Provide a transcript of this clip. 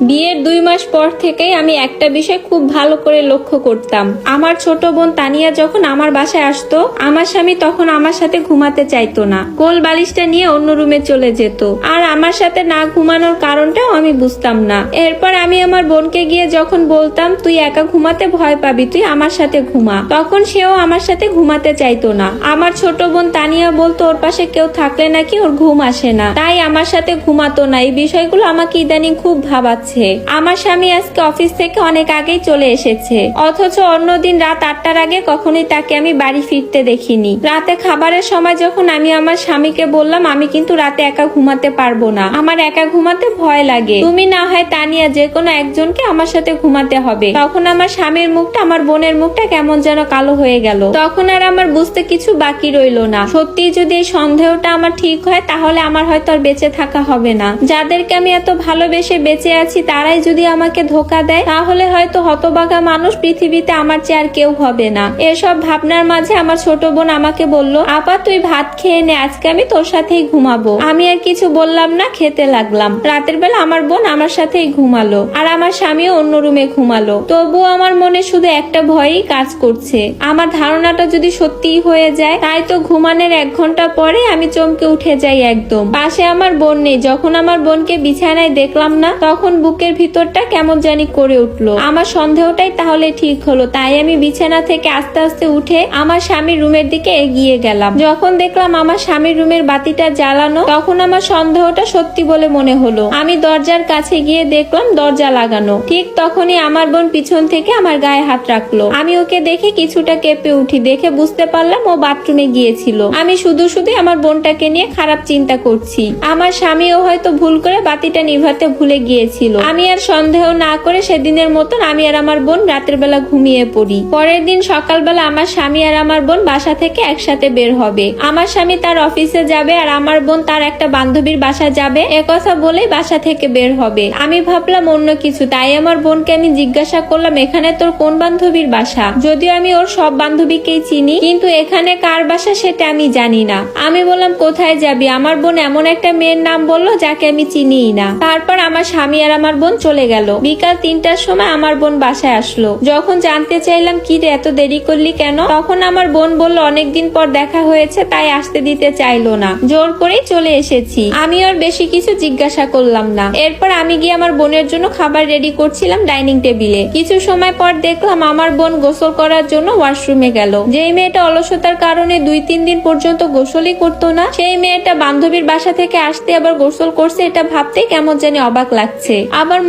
বিয়ের 2 মাস পর থেকেই আমি একটা বিষয় খুব ভালো করে লক্ষ্য করতাম। আমার ছোট বোন তানিয়া যখন আমার বাসায় আসতো, আমার স্বামী তখন আমার সাথে ঘুমাতে চাইতো না, কোল বালিশটা নিয়ে অন্য রুমে চলে যেত। আর আমার সাথে না ঘুমানোর কারণটাও আমি বুঝতাম না। এরপর আমি আমার বোনকে গিয়ে যখন বলতাম তুই একা ঘুমাতে ভয় পাবি, তুই আমার সাথে ঘুমা, তখন সেও আমার সাথে ঘুমাতে চাইতো না। আমার ছোট বোন তানিয়া বলতো ওর পাশে কেউ থাকলে নাকি ওর ঘুম আসে না, তাই আমার সাথে ঘুমাতো না। এই বিষয়গুলো আমাকে ইদানিং খুব ভাবাচ্ছে। আমার স্বামী আজকে অফিস থেকে অনেক আগেই চলে এসেছে, অথচ অন্যদিন রাত 8টার আগে কখনোই তাকে আমি বাড়ি ফিরতে দেখিনি। রাতে খাবারের সময় যখন আমি আমার স্বামীকে বললাম আমি কিন্তু রাতে একা ঘুমাতে পারবো না, আমার একা ঘুমাতে ভয় লাগে, তুমি না হয় তানিয়া যে কোনো একজনকে আমার সাথে ঘুমাতে হবে, তখন আমার স্বামীর মুখটা, আমার বোনের মুখটা কেমন যেন কালো হয়ে গেল। তখন আর আমার বুঝতে কিছু বাকি রইল না। সত্যি যদি এই সন্দেহটা আমার ঠিক হয়, তাহলে আমার হয়তো আর বেঁচে থাকা হবে না। যাদেরকে আমি এত ভালোবেসে বেঁচে আছি তারাই যদি আমাকে ধোকা দেয়, তাহলে হয়তো হতভাগা মানুষ পৃথিবীতে আমার চেয়ে আর কেউ হবে না। এসব ভাবনার মাঝে আমার ছোট বোন আমাকে বলল, আপা তুই ভাত খেয়ে নে, আজকে আমি তোর সাথেই ঘুমাবো। আমি আর কিছু বললাম না, খেতে লাগলাম। রাতের বেলা আমার বোন আমার সাথেই ঘুমালো, আর আমার স্বামীও অন্য রুমে ঘুমালো। তবুও আমার মনে শুধু একটা ভয়ই কাজ করছে, আমার ধারণাটা যদি সত্যিই হয়ে যায়, তাই তো ঘুমানোর 1 ঘন্টা পরে আমি চমকে উঠে যাই একদম। পাশে আমার বোন নেই। যখন আমার বোনকে বিছানায় দেখলাম না, তখন বুকের ভিতরটা কেমন জানি করে উঠলো। আমার সন্দেহটাই তাহলে ঠিক হলো। তাই আমি বিছানা থেকে আস্তে আস্তে উঠে আমার স্বামীর রুমের দিকে এগিয়ে গেলাম। যখন দেখলাম আমার স্বামীর রুমের বাতিটা জ্বালানো, তখন আমার সন্দেহটা সত্যি বলে মনে হলো। আমি দরজার কাছে গিয়ে দেখলাম দরজা লাগানো। ঠিক তখনই আমার বোন পিছন থেকে আমার গায়ে হাত রাখলো। আমি ওকে দেখে কিছুটা কেঁপে উঠি, দেখে বুঝতে পারলাম ও বাথরুমে গিয়েছিল। আমি শুধু আমার বোনটাকে নিয়ে খারাপ চিন্তা করছি। আমার স্বামীও হয়তো ভুল করে বাতিটা নিভাতে ভুলে গিয়েছিল। আমি আর সন্দেহ না করে সেদিনের মতন আমি আর আমার বোন রাতের বেলা ঘুমিয়ে পড়ি। পরের দিন সকালবেলা আমার স্বামী আর আমার বোন বাসা থেকে একসাথে বের হবে। আমার স্বামী তার অফিসে যাবে আর আমার বোন তার একটা বান্ধবীর বাসা যাবে, একথা বলেই বাসা থেকে বের হবে। আমি ভাবলাম অন্য কিছু, তাই আমার বোনকে আমি জিজ্ঞাসা করলাম এখানে তোর কোন বান্ধবীর বাসা? যদিও আমি ওর সব বান্ধবীকেই চিনি, কিন্তু এখানে কার বাসা সেটা আমি জানি না। আমি বললাম কোথায় যাবি? আমার বোন এমন একটা মেয়ের নাম বললো যাকে আমি চিনিই না। তারপর আমার স্বামী আর আমার বোন চলে গেল। বিকাল 3টার সময় আমার বোন বাসায় আসলো। যখন জানতে চাইলাম কি রে এত দেরি করলি কেন, তখন আমার বোন বলল অনেকদিন পর দেখা হয়েছে, তাই আসতে দিতে চাইলো না, জোর করেই চলে এসেছি। আমি আর বেশি কিছু জিজ্ঞাসা করলাম না। এরপর আমি গিয়ে আমার বোনের জন্য খাবার রেডি করছিলাম ডাইনিং টেবিলে। কিছু সময় পর দেখলাম আমার বোন গোসল করার জন্য ওয়াশরুমে গেল। যেই মেয়েটা অলসতার কারণে 2-3 দিন পর্যন্ত গোসলই করতো না, সেই মেয়েটা বান্ধবীর বাসা থেকে আসতে আবার গোসল করছে, এটা ভাবতে কেমন জানি অবাক লাগছে। আবার